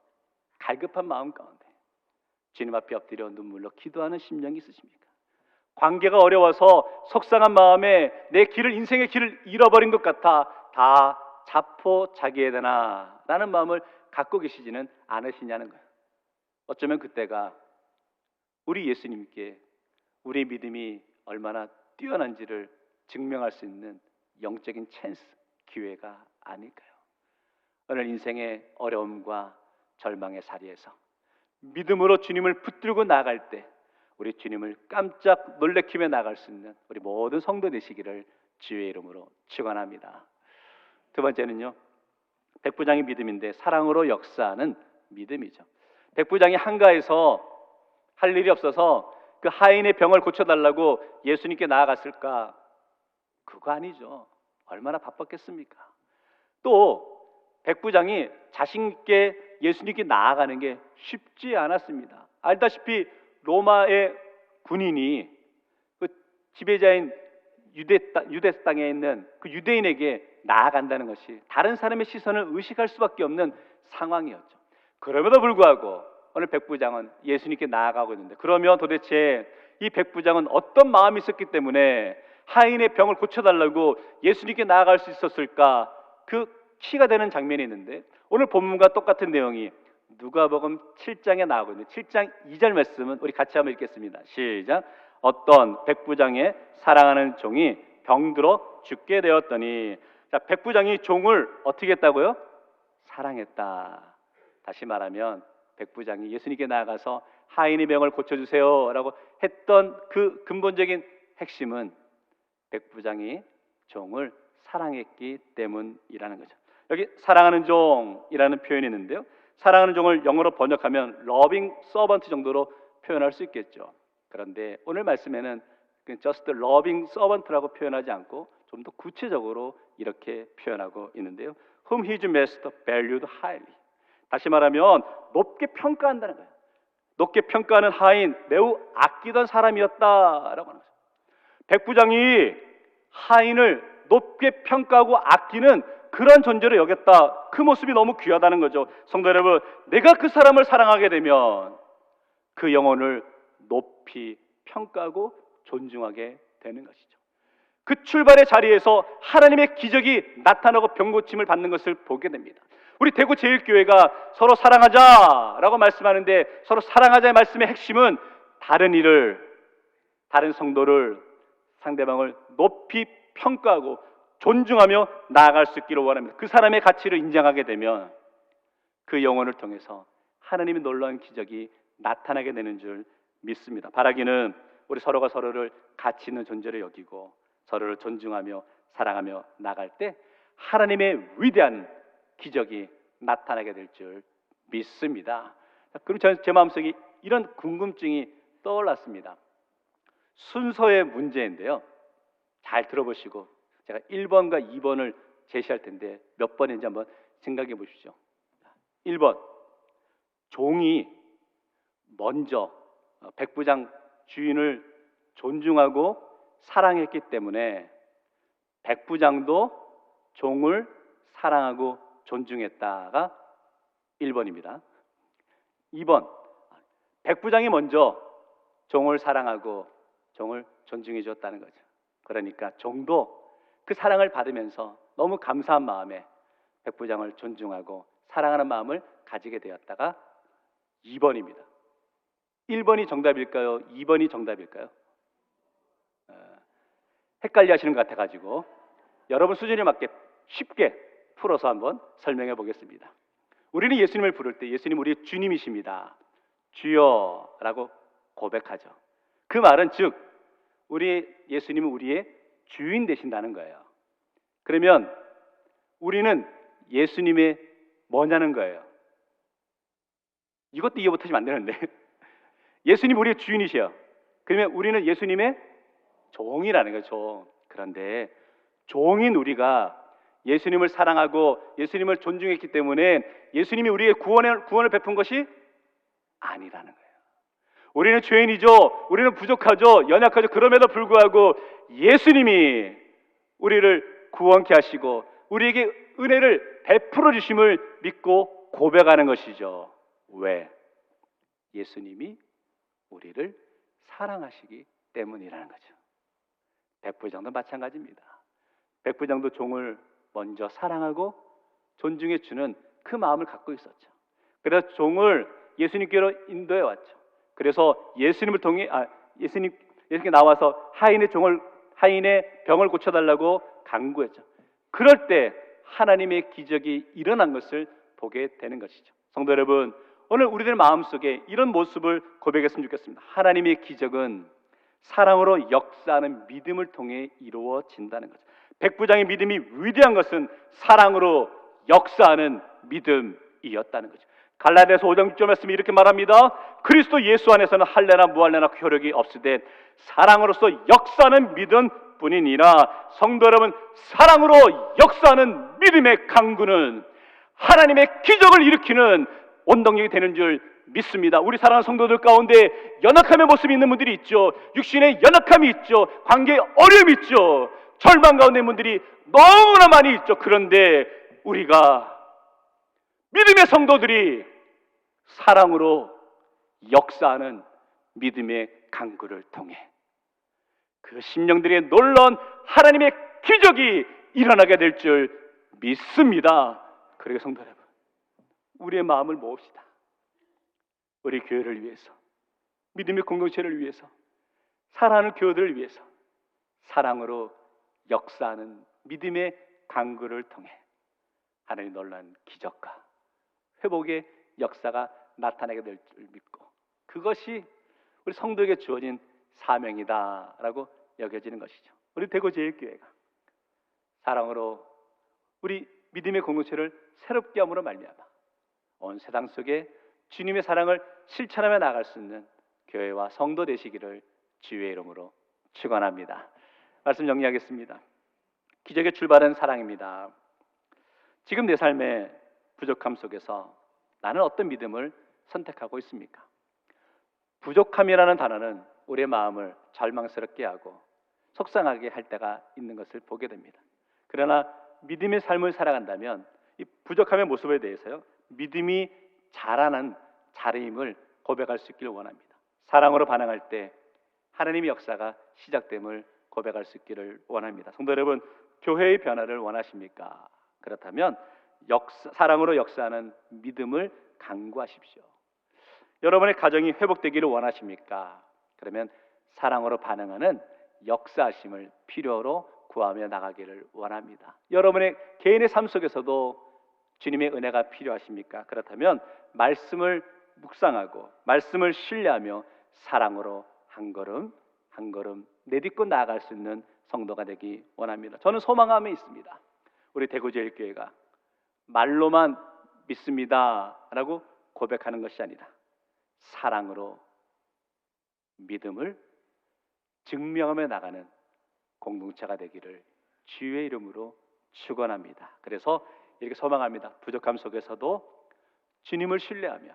갈급한 마음 가운데 주님 앞에 엎드려 눈물로 기도하는 심령이 있으십니까? 관계가 어려워서 속상한 마음에 내 길을, 인생의 길을 잃어버린 것 같아 다 자포자기해야 라는 마음을 갖고 계시지는 않으시냐는 거예요. 어쩌면 그때가 우리 예수님께 우리의 믿음이 얼마나 뛰어난지를 증명할 수 있는 영적인 찬스, 기회가 아닐까요? 오늘 인생의 어려움과 절망의 자리에서 믿음으로 주님을 붙들고 나아갈 때 우리 주님을 깜짝 놀래키며 나갈 수 있는 우리 모든 성도 되시기를 주의 이름으로 축원합니다. 두 번째는요, 백부장의 믿음인데 사랑으로 역사하는 믿음이죠. 백부장이 한가해서 할 일이 없어서 그 하인의 병을 고쳐달라고 예수님께 나아갔을까? 그거 아니죠. 얼마나 바빴겠습니까? 또 백부장이 자신 있게 예수님께 나아가는 게 쉽지 않았습니다. 알다시피 로마의 군인이 그 지배자인 유대 땅에 있는 그 유대인에게 나아간다는 것이 다른 사람의 시선을 의식할 수밖에 없는 상황이었죠. 그럼에도 불구하고 오늘 백부장은 예수님께 나아가고 있는데, 그러면 도대체 이 백부장은 어떤 마음이 있었기 때문에 하인의 병을 고쳐달라고 예수님께 나아갈 수 있었을까? 그 키가 되는 장면이 있는데, 오늘 본문과 똑같은 내용이 누가복음 7장에 나오고 있는데 7장 2절 말씀은 우리 같이 한번 읽겠습니다. 시작. 어떤 백부장의 사랑하는 종이 병들어 죽게 되었더니, 자, 백부장이 종을 어떻게 했다고요? 사랑했다. 다시 말하면 백부장이 예수님께 나아가서 하인의 병을 고쳐주세요 라고 했던 그 근본적인 핵심은 백부장이 종을 사랑했기 때문이라는 거죠. 여기 사랑하는 종이라는 표현이 있는데요, 사랑하는 종을 영어로 번역하면 loving servant 정도로 표현할 수 있겠죠. 그런데 오늘 말씀에는 just loving servant라고 표현하지 않고 좀 더 구체적으로 이렇게 표현하고 있는데요, whom his master valued highly. 다시 말하면 높게 평가한다는 거예요. 높게 평가하는 하인, 매우 아끼던 사람이었다라고 하는 거죠. 백부장이 하인을 높게 평가하고 아끼는 그런 존재로 여겼다. 그 모습이 너무 귀하다는 거죠. 성도 여러분, 내가 그 사람을 사랑하게 되면 그 영혼을 높이 평가하고 존중하게 되는 것이죠. 그 출발의 자리에서 하나님의 기적이 나타나고 병고침을 받는 것을 보게 됩니다. 우리 대구 제일교회가 서로 사랑하자라고 말씀하는데, 서로 사랑하자의 말씀의 핵심은 다른 이를, 다른 성도를, 상대방을 높이 평가하고 존중하며 나아갈 수 있기를 원합니다. 그 사람의 가치를 인정하게 되면 그 영혼을 통해서 하나님의 놀라운 기적이 나타나게 되는 줄 믿습니다. 바라기는 우리 서로가 서로를 가치 있는 존재로 여기고 서로를 존중하며 사랑하며 나갈 때 하나님의 위대한 기적이 나타나게 될 줄 믿습니다. 그럼 제 마음속에 이런 궁금증이 떠올랐습니다. 순서의 문제인데요. 잘 들어보시고 제가 1번과 2번을 제시할 텐데 몇 번인지 한번 생각해 보십시오. 1번, 종이 먼저 백부장 주인을 존중하고 사랑했기 때문에 백부장도 종을 사랑하고 존중했다가 1번입니다. 2번, 백부장이 먼저 종을 사랑하고 종을 존중해 줬다는 거죠. 그러니까 종도 그 사랑을 받으면서 너무 감사한 마음에 백부장을 존중하고 사랑하는 마음을 가지게 되었다가 2번입니다. 1번이 정답일까요? 2번이 정답일까요? 헷갈려 하시는 것 같아가지고 여러분 수준에 맞게 쉽게 풀어서 한번 설명해 보겠습니다. 우리는 예수님을 부를 때 예수님 우리의 주님이십니다. 주여라고 고백하죠. 그 말은 즉 우리 예수님은 우리의 주인 되신다는 거예요. 그러면 우리는 예수님의 뭐냐는 거예요. 이것도 이해 못하시면 안 되는데 예수님 우리의 주인이셔. 그러면 우리는 예수님의 종이라는 거죠. 그런데 종인 우리가 예수님을 사랑하고 예수님을 존중했기 때문에 예수님이 우리의 구원을 베푼 것이 아니라는 거예요. 우리는 죄인이죠. 우리는 부족하죠. 연약하죠. 그럼에도 불구하고 예수님이 우리를 구원케 하시고 우리에게 은혜를 베풀어 주심을 믿고 고백하는 것이죠. 왜? 예수님이 우리를 사랑하시기 때문이라는 거죠. 백부장도 마찬가지입니다. 백부장도 종을 먼저 사랑하고 존중해 주는 그 마음을 갖고 있었죠. 그래서 종을 예수님께로 인도해 왔죠. 그래서 예수님을 통해 예수님께 나와서 하인의 병을 고쳐달라고 간구했죠. 그럴 때 하나님의 기적이 일어난 것을 보게 되는 것이죠. 성도 여러분, 오늘 우리들 마음속에 이런 모습을 고백했으면 좋겠습니다. 하나님의 기적은 사랑으로 역사하는 믿음을 통해 이루어진다는 거죠. 백부장의 믿음이 위대한 것은 사랑으로 역사하는 믿음이었다는 거죠. 갈라디아서 5장 6절 말씀이 이렇게 말합니다. 그리스도 예수 안에서는 할례나 무할례나 효력이 없으되 사랑으로서 역사하는 믿음 뿐이니라. 성도 여러분, 사랑으로 역사하는 믿음의 강구는 하나님의 기적을 일으키는 원동력이 되는 줄 믿습니다. 우리 사랑하는 성도들 가운데 연약함의 모습이 있는 분들이 있죠. 육신의 연약함이 있죠. 관계의 어려움이 있죠. 절망 가운데 있는 분들이 너무나 많이 있죠. 그런데 우리가 믿음의 성도들이 사랑으로 역사하는 믿음의 강구를 통해 그 심령들의 놀라운 하나님의 기적이 일어나게 될 줄 믿습니다. 그러게 성도 여러분, 우리의 마음을 모읍시다. 우리 교회를 위해서, 믿음의 공동체를 위해서, 사랑하는 교회들을 위해서 사랑으로 역사하는 믿음의 강구를 통해 하나님의 놀라운 기적과 회복의 역사가 나타나게 될 줄 믿고 그것이 우리 성도에게 주어진 사명이다라고 여겨지는 것이죠. 우리 대구제일교회가 사랑으로 우리 믿음의 공동체를 새롭게 함으로 말미암아 온 세상 속에 주님의 사랑을 실천하며 나아갈 수 있는 교회와 성도 되시기를 주의 이름으로 축원합니다. 말씀 정리하겠습니다. 기적의 출발은 사랑입니다. 지금 내 삶의 부족함 속에서 나는 어떤 믿음을 선택하고 있습니까? 부족함이라는 단어는 우리의 마음을 절망스럽게 하고 속상하게 할 때가 있는 것을 보게 됩니다. 그러나 믿음의 삶을 살아간다면 이 부족함의 모습에 대해서요, 믿음이 자라는 자리임을 고백할 수 있기를 원합니다. 사랑으로 반응할 때 하나님의 역사가 시작됨을 고백할 수 있기를 원합니다. 성도 여러분, 교회의 변화를 원하십니까? 그렇다면 사랑으로 역사하는 믿음을 강구하십시오. 여러분의 가정이 회복되기를 원하십니까? 그러면 사랑으로 반응하는 역사하심을 필요로 구하며 나가기를 원합니다. 여러분의 개인의 삶 속에서도 주님의 은혜가 필요하십니까? 그렇다면 말씀을 묵상하고 말씀을 신뢰하며 사랑으로 한 걸음 한 걸음 내딛고 나아갈 수 있는 성도가 되기 원합니다. 저는 소망함에 있습니다. 우리 대구제일교회가 말로만 믿습니다라고 고백하는 것이 아니라 사랑으로 믿음을 증명하며 나가는 공동체가 되기를 주의 이름으로 축원합니다. 그래서 이렇게 소망합니다. 부족함 속에서도 주님을 신뢰하며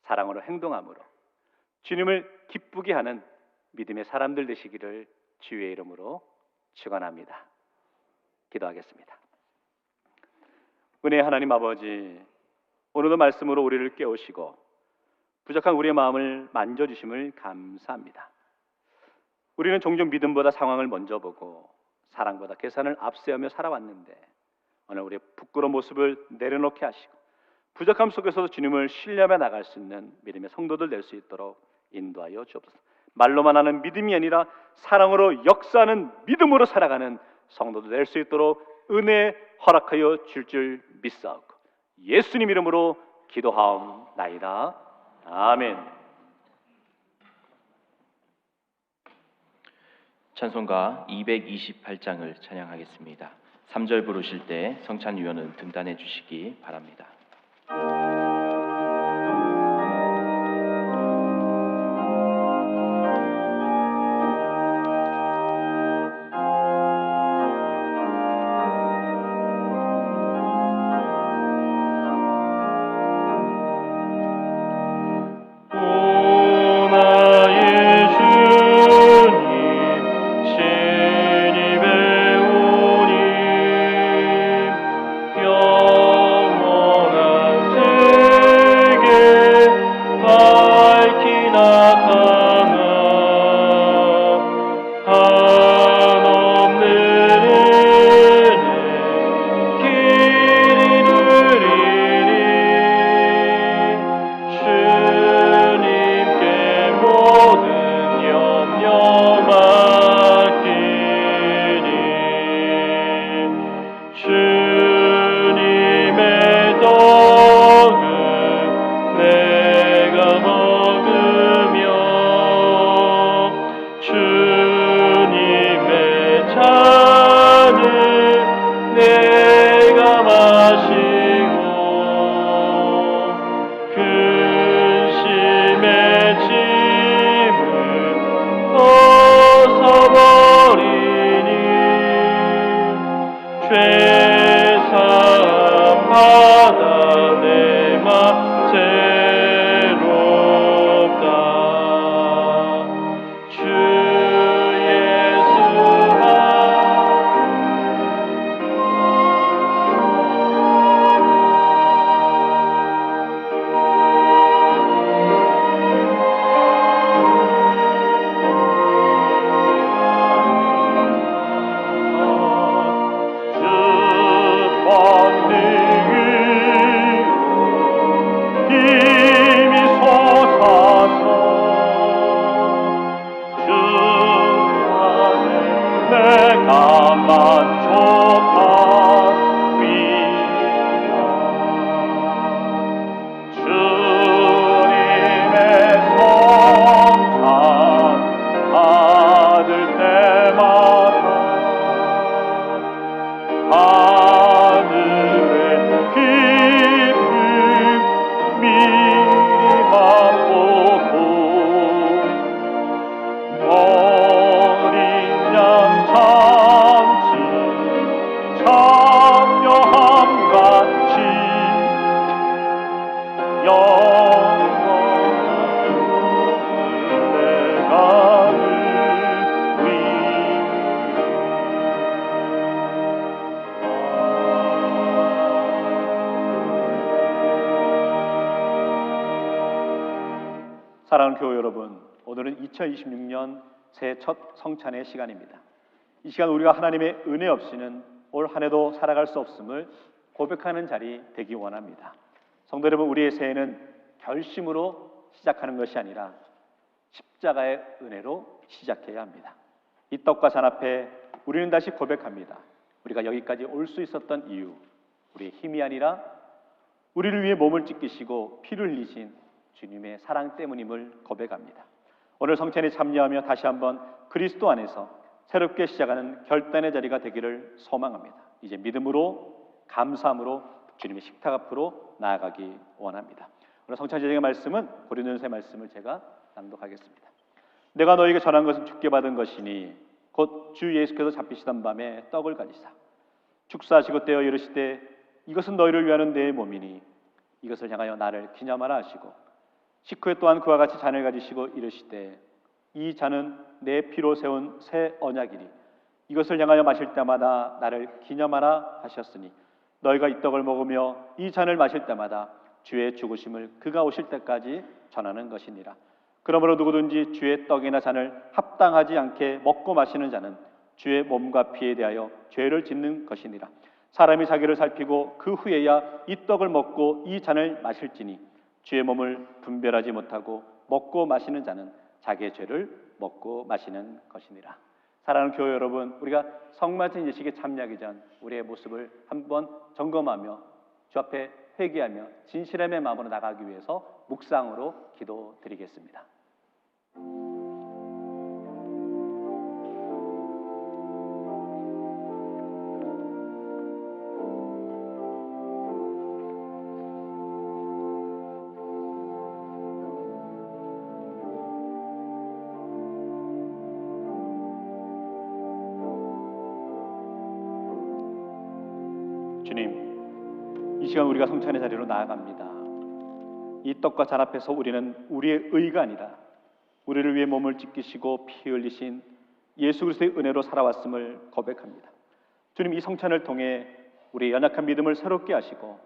사랑으로 행동함으로 주님을 기쁘게 하는 믿음의 사람들 되시기를 주의 이름으로 축원합니다. 기도하겠습니다. 은혜의 하나님 아버지, 오늘도 말씀으로 우리를 깨우시고 부족한 우리의 마음을 만져주심을 감사합니다. 우리는 종종 믿음보다 상황을 먼저 보고 사랑보다 계산을 앞세우며 살아왔는데 오늘 우리의 부끄러운 모습을 내려놓게 하시고 부족함 속에서도 주님을 신뢰하며 나갈 수 있는 믿음의 성도들 될 수 있도록 인도하여 주옵소서. 말로만 하는 믿음이 아니라 사랑으로 역사하는 믿음으로 살아가는 성도들 될 수 있도록 은혜 허락하여 줄 믿사옵고 예수님 이름으로 기도하옵나이다. 아멘. 찬송가 228장을 찬양하겠습니다. 3절 부르실 때 성찬위원은 등단해 주시기 바랍니다. 사랑하는 교회 여러분, 오늘은 2026년 새해 첫 성찬의 시간입니다. 이 시간 우리가 하나님의 은혜 없이는 올 한 해도 살아갈 수 없음을 고백하는 자리 되기 원합니다. 성도 여러분, 우리의 새해는 결심으로 시작하는 것이 아니라 십자가의 은혜로 시작해야 합니다. 이 떡과 잔 앞에 우리는 다시 고백합니다. 우리가 여기까지 올 수 있었던 이유, 우리의 힘이 아니라 우리를 위해 몸을 찢기시고 피를 흘리신 주님의 사랑 때문임을 고백합니다. 오늘 성찬에 참여하며 다시 한번 그리스도 안에서 새롭게 시작하는 결단의 자리가 되기를 소망합니다. 이제 믿음으로 감사함으로 주님의 식탁 앞으로 나아가기 원합니다. 오늘 성찬 제정의 말씀은 고린도전서의 말씀을 제가 낭독하겠습니다. 내가 너에게 전한 것은 주께 받은 것이니 곧 주 예수께서 잡히시던 밤에 떡을 가지사 축사하시고 떼어 이르시되 이것은 너희를 위하는 내 몸이니 이것을 향하여 나를 기념하라 하시고 식후에 또한 그와 같이 잔을 가지시고 이르시되 이 잔은 내 피로 세운 새 언약이니 이것을 향하여 마실 때마다 나를 기념하라 하셨으니 너희가 이 떡을 먹으며 이 잔을 마실 때마다 주의 죽으심을 그가 오실 때까지 전하는 것이니라. 그러므로 누구든지 주의 떡이나 잔을 합당하지 않게 먹고 마시는 자는 주의 몸과 피에 대하여 죄를 짓는 것이니라. 사람이 자기를 살피고 그 후에야 이 떡을 먹고 이 잔을 마실지니 주의 몸을 분별하지 못하고 먹고 마시는 자는 자기의 죄를 먹고 마시는 것이니라. 사랑하는 교회 여러분, 우리가 성만찬 예식에 참여하기 전 우리의 모습을 한번 점검하며 주 앞에 회개하며 진실함의 마음으로 나가기 위해서 묵상으로 기도드리겠습니다. 주님, 이 시간 우리가 성찬의 자리로 나아갑니다. 이 떡과 잔 앞에서 우리는 우리의 의가 아니라 우리를 위해 몸을 찢기시고 피 흘리신 예수 그리스도의 은혜로 살아왔음을 고백합니다. 주님, 이 성찬을 통해 우리의 연약한 믿음을 새롭게 하시고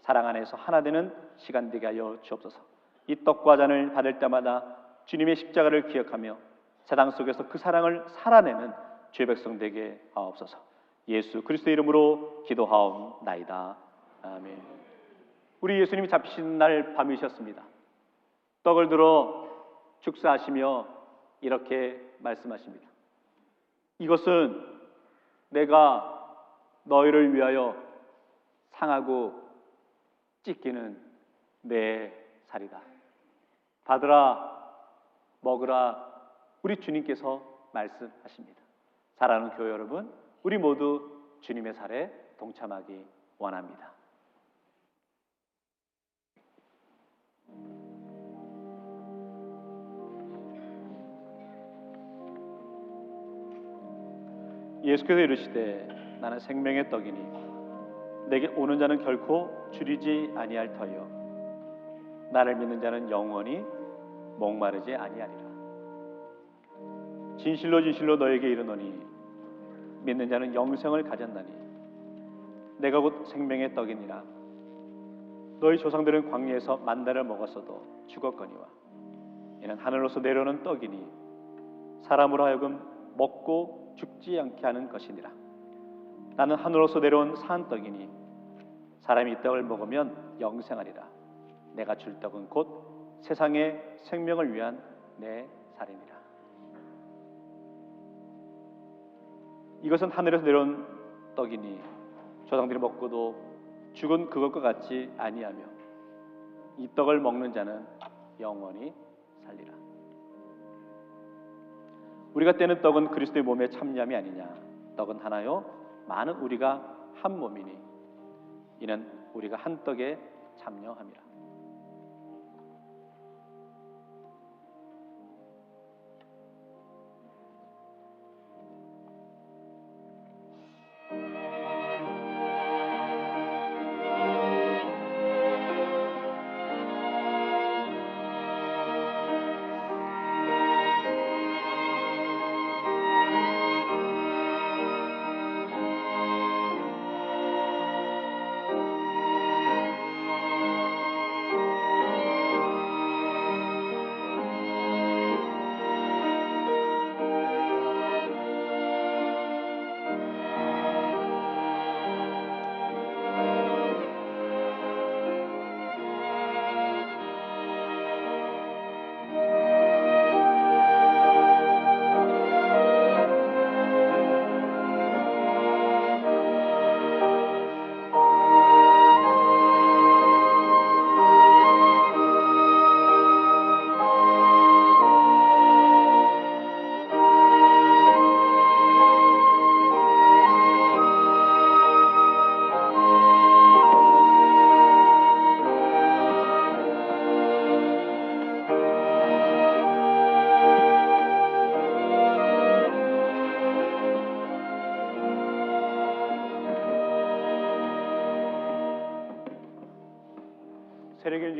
사랑 안에서 하나 되는 시간 되게 하여 주옵소서. 이 떡과 잔을 받을 때마다 주님의 십자가를 기억하며 세상 속에서 그 사랑을 살아내는 주의 백성 되게 하옵소서. 예수 그리스도의 이름으로 기도하옵나이다. 아멘. 우리 예수님이 잡히신 날 밤이셨습니다. 떡을 들어 축사하시며 이렇게 말씀하십니다. 이것은 내가 너희를 위하여 상하고 찢기는 내 살이다. 받으라, 먹으라. 우리 주님께서 말씀하십니다. 사랑하는 교회 여러분, 우리 모두 주님의 살에 동참하기 원합니다. 예수께서 이르시되 나는 생명의 떡이니 내게 오는 자는 결코 줄이지 아니할 터이요 나를 믿는 자는 영원히 목마르지 아니하리라. 진실로 진실로 너에게 이르노니 믿는 자는 영생을 가졌나니 내가 곧 생명의 떡이니라. 너희 조상들은 광야에서 만나를 먹었어도 죽었거니와 이는 하늘로서 내려오는 떡이니 사람으로 하여금 먹고 죽지 않게 하는 것이니라. 나는 하늘로서 내려온 산 떡이니 사람이 이 떡을 먹으면 영생하리라. 내가 줄 떡은 곧 세상의 생명을 위한 내 살이니라. 이것은 하늘에서 내려온 떡이니 조상들이 먹고도 죽은 그것과 같지 아니하며 이 떡을 먹는 자는 영원히 살리라. 우리가 떼는 떡은 그리스도의 몸에 참여함이 아니냐. 떡은 하나요 많은 우리가 한 몸이니 이는 우리가 한 떡에 참여함이라.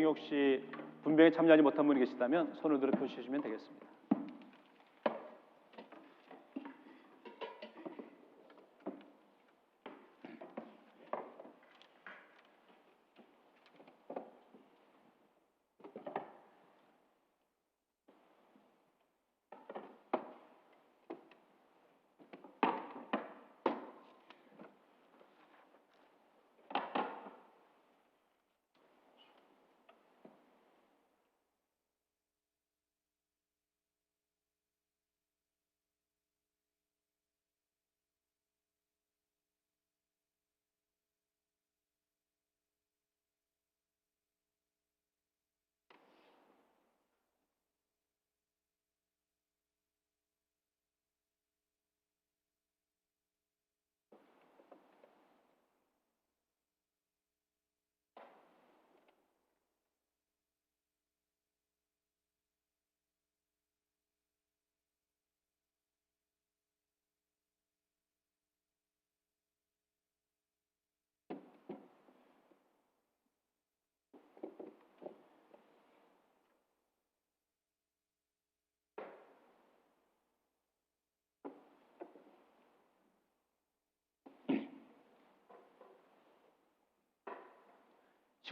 중에 혹시 분배에 참여하지 못한 분이 계시다면 손을 들어 표시해 주시면 되겠습니다.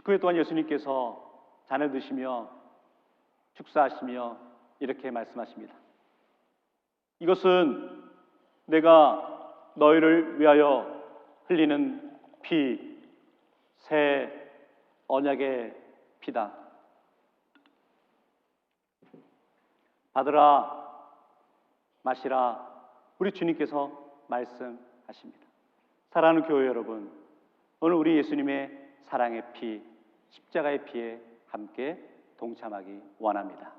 식후에 또한 예수님께서 잔을 드시며 축사하시며 이렇게 말씀하십니다. 이것은 내가 너희를 위하여 흘리는 피, 새 언약의 피다. 받으라, 마시라. 우리 주님께서 말씀하십니다. 사랑하는 교회 여러분, 오늘 우리 예수님의 사랑의 피, 십자가의 피에 함께 동참하기 원합니다.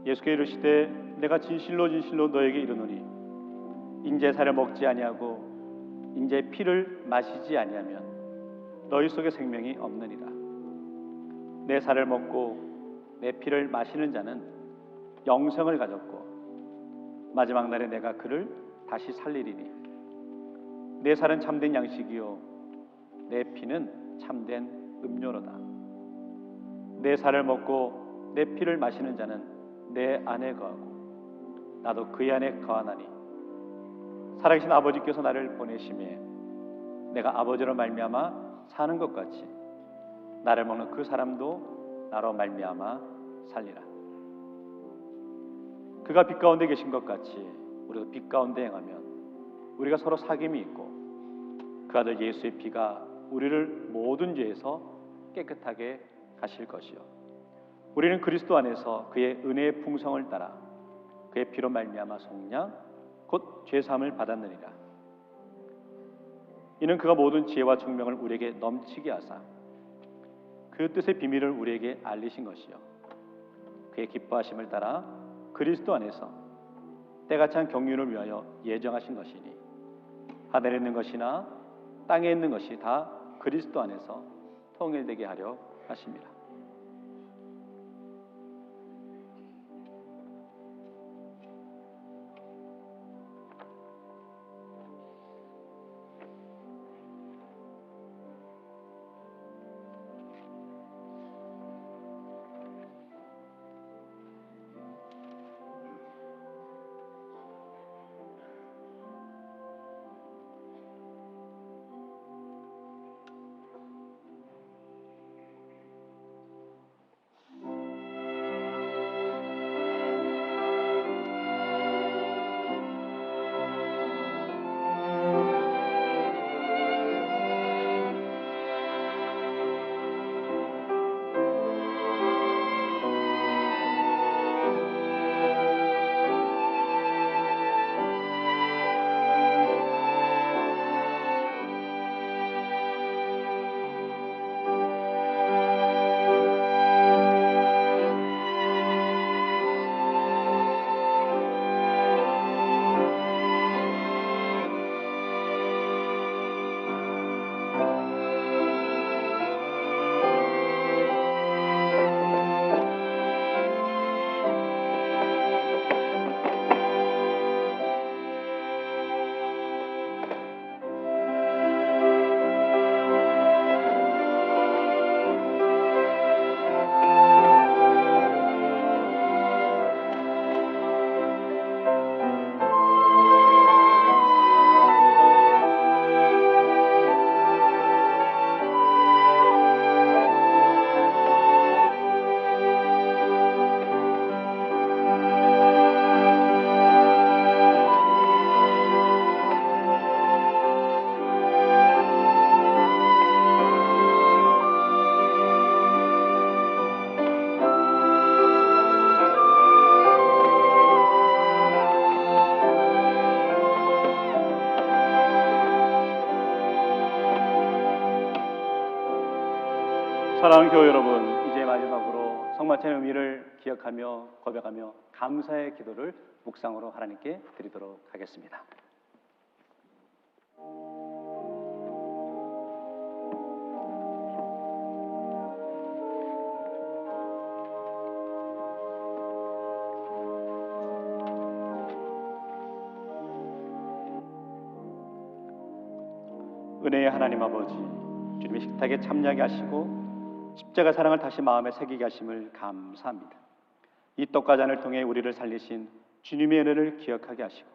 예수께서 이르시되 내가 진실로 진실로 너에게 이르노니 인제 살을 먹지 아니하고 인제 피를 마시지 아니하면 너희 속에 생명이 없느니라. 내 살을 먹고 내 피를 마시는 자는 영생을 가졌고 마지막 날에 내가 그를 다시 살리리니 내 살은 참된 양식이요 내 피는 참된 음료로다. 내 살을 먹고 내 피를 마시는 자는 내 안에 거하고 나도 그의 안에 거하나니 살아계신 아버지께서 나를 보내심에 내가 아버지로 말미암아 사는 것 같이 나를 먹는 그 사람도 나로 말미암아 살리라. 그가 빛 가운데 계신 것 같이 우리도 빛 가운데 행하면 우리가 서로 사귐이 있고 그 아들 예수의 피가 우리를 모든 죄에서 깨끗하게 하실 것이요 우리는 그리스도 안에서 그의 은혜의 풍성을 따라 그의 피로 말미암아 속량 곧 죄사함을 받았느니라. 이는 그가 모든 지혜와 총명을 우리에게 넘치게 하사 그 뜻의 비밀을 우리에게 알리신 것이요 그의 기뻐하심을 따라 그리스도 안에서 때가 찬 경륜을 위하여 예정하신 것이니 하늘에 있는 것이나 땅에 있는 것이 다 그리스도 안에서 통일되게 하려 하십니다. 사랑하는 교회 여러분, 이제 마지막으로 성만찬의 의미를 기억하며 고백하며 감사의 기도를 묵상으로 하나님께 드리도록 하겠습니다. 은혜의 하나님 아버지, 주님의 식탁에 참여하게 하시고 십자가 사랑을 다시 마음에 새기게 하심을 감사합니다. 이 떡과 잔을 통해 우리를 살리신 주님의 은혜를 기억하게 하시고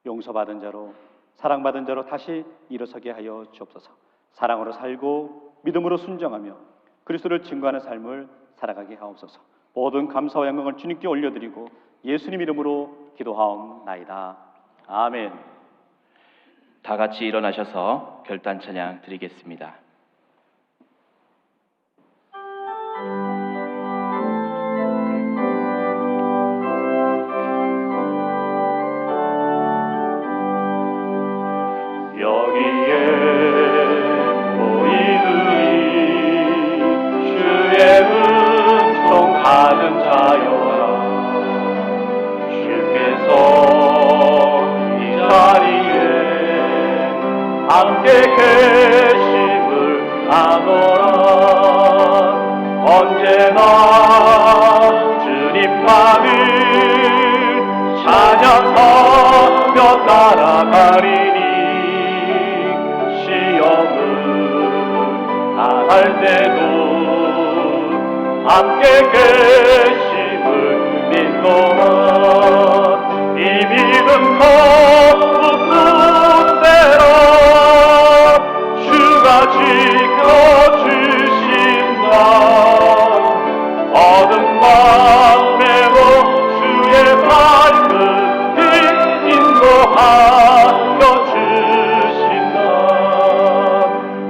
용서받은 자로 사랑받은 자로 다시 일어서게 하여 주옵소서. 사랑으로 살고 믿음으로 순종하며 그리스도를 증거하는 삶을 살아가게 하옵소서. 모든 감사와 영광을 주님께 올려드리고 예수님 이름으로 기도하옵나이다. 아멘. 다 같이 일어나셔서 결단 찬양 드리겠습니다. 여기에 우리들이 주의 은총 받은 자여라. 주께서 이 자리에 함께 계심을 아노라. 언제나 주님만을 찬양하며 따라가리니 시험을 당할 때도 함께 계심을 믿노라. 이 믿음 거룩대로 주가 지켜주신다. 어둠 밤에도 주의 발끝이 인도하여 주신다.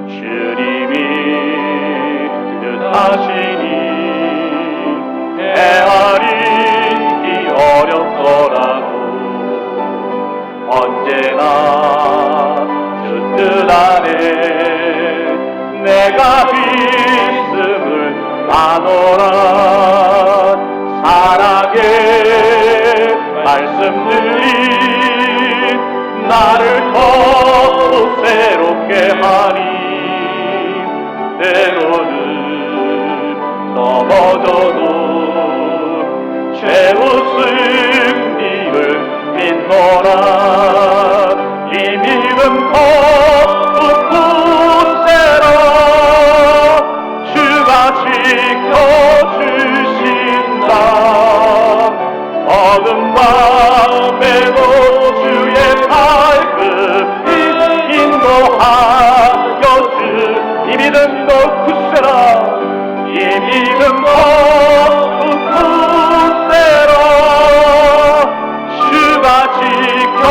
주님이 뜻하시니 헤아리기 어렵더라도 언제나 주 뜻 안에 내가 있음을 아노라. 사랑의 말씀들이 나를 더욱 새롭게 하니 때로는 넘어져도 최후 승리를 믿노라. 이 믿음 거룩 굳세라. 주가 지켜주신다. 어둠 밤에도 주의 발끝이 인도하여 주. 이 믿음 거룩 굳세라. 이 믿음 거룩 굳세라. 주가 지켜주신다.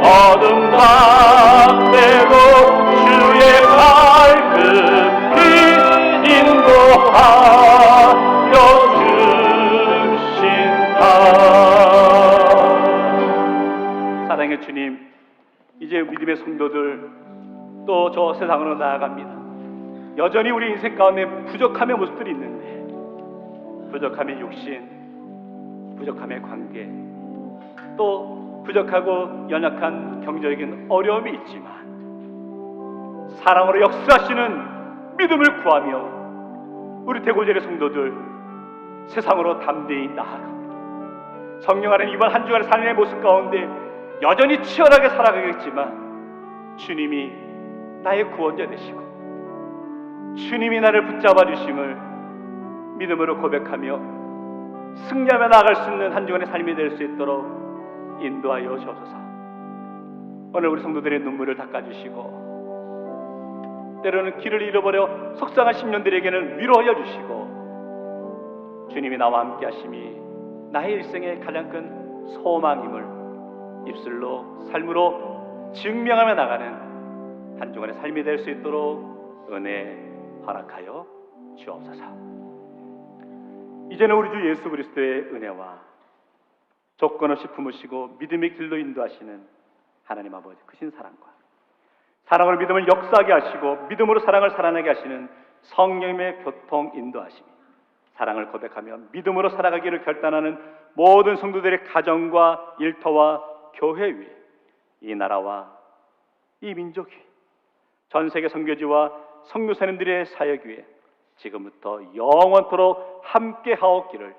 어둠 밤에도 주의 발끝이 인도하여 주신다. 사랑의 주님, 이제 믿음의 성도들 또 저 세상으로 나아갑니다. 여전히 우리 인생 가운데 부족함의 모습들이 있는데, 부족함의 육신, 부족함의 관계, 또 부족하고 연약한 경제적인 어려움이 있지만 사랑으로 역사하시는 믿음을 구하며 우리 대고절의 성도들 세상으로 담대히 나아갑니다. 성령 안에 이번 한 주간의 삶의 모습 가운데 여전히 치열하게 살아가겠지만 주님이 나의 구원자 되시고 주님이 나를 붙잡아 주심을 믿음으로 고백하며 승리하며 나아갈 수 있는 한 주간의 삶이 될 수 있도록 인도하여 주옵소서. 오늘 우리 성도들의 눈물을 닦아주시고 때로는 길을 잃어버려 속상한 심령들에게는 위로하여 주시고 주님이 나와 함께 하심이 나의 일생의 가장 큰 소망임을 입술로 삶으로 증명하며 나가는 한 주간의 삶이 될 수 있도록 은혜 허락하여 주옵소서. 이제는 우리 주 예수 그리스도의 은혜와 조건 없이 품으시고 믿음의 길로 인도하시는 하나님 아버지 크신 사랑과 사랑으로 믿음을 역사하게 하시고 믿음으로 사랑을 살아내게 하시는 성령님의 교통 인도하심이 사랑을 고백하며 믿음으로 살아가기를 결단하는 모든 성도들의 가정과 일터와 교회 위에 이 나라와 이 민족 위에 전 세계 선교지와 선교사님들의 사역 위에 지금부터 영원토록 함께 하옵기를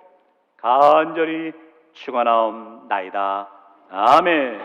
간절히 축원하옵나이다. 아멘.